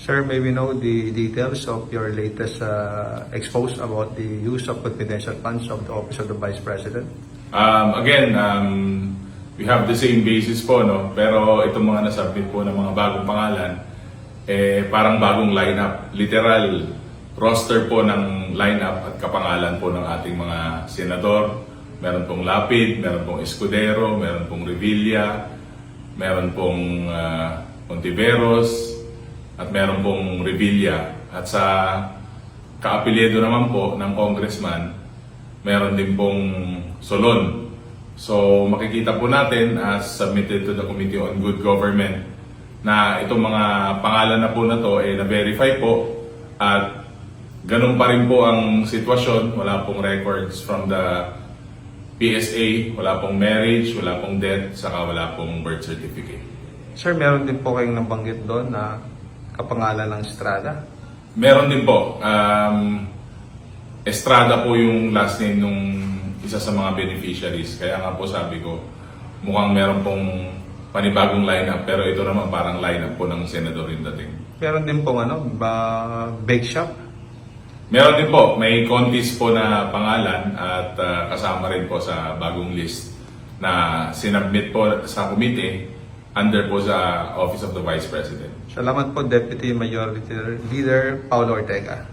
Sir, may we know the details of your latest expose about the use of confidential funds of the Office of the Vice President? Again, we have the same basis po, no? Pero itong mga nasubmit po ng mga bagong pangalan, parang bagong lineup. Literal roster po ng lineup at kapangalan po ng ating mga senador. Meron pong Lapid, meron pong Escudero, meron pong Revilla, meron pong Ontiveros, at meron pong Revilla. At sa kaapelyedo naman po ng congressman, meron din pong Solon. So makikita po natin as submitted to the Committee on Good Government na itong mga pangalan na po na to na-verify po at ganun pa rin po ang sitwasyon. Wala pong records from the PSA, wala pong marriage, wala pong death, saka wala pong birth certificate. Sir, meron din po kayong nabanggit doon na kapangalan ng Estrada. Meron din po. Estrada po yung last name nung isa sa mga beneficiaries. Kaya nga po sabi ko, mukhang meron pong panibagong lineup, pero ito naman parang lineup po ng senador yung dating. Meron din pong bake shop. Meron din po, may contest po na pangalan at kasama rin po sa bagong list na sinubmit po sa committee under po sa Office of the Vice President. Salamat po, Deputy Majority Leader Paulo Ortega.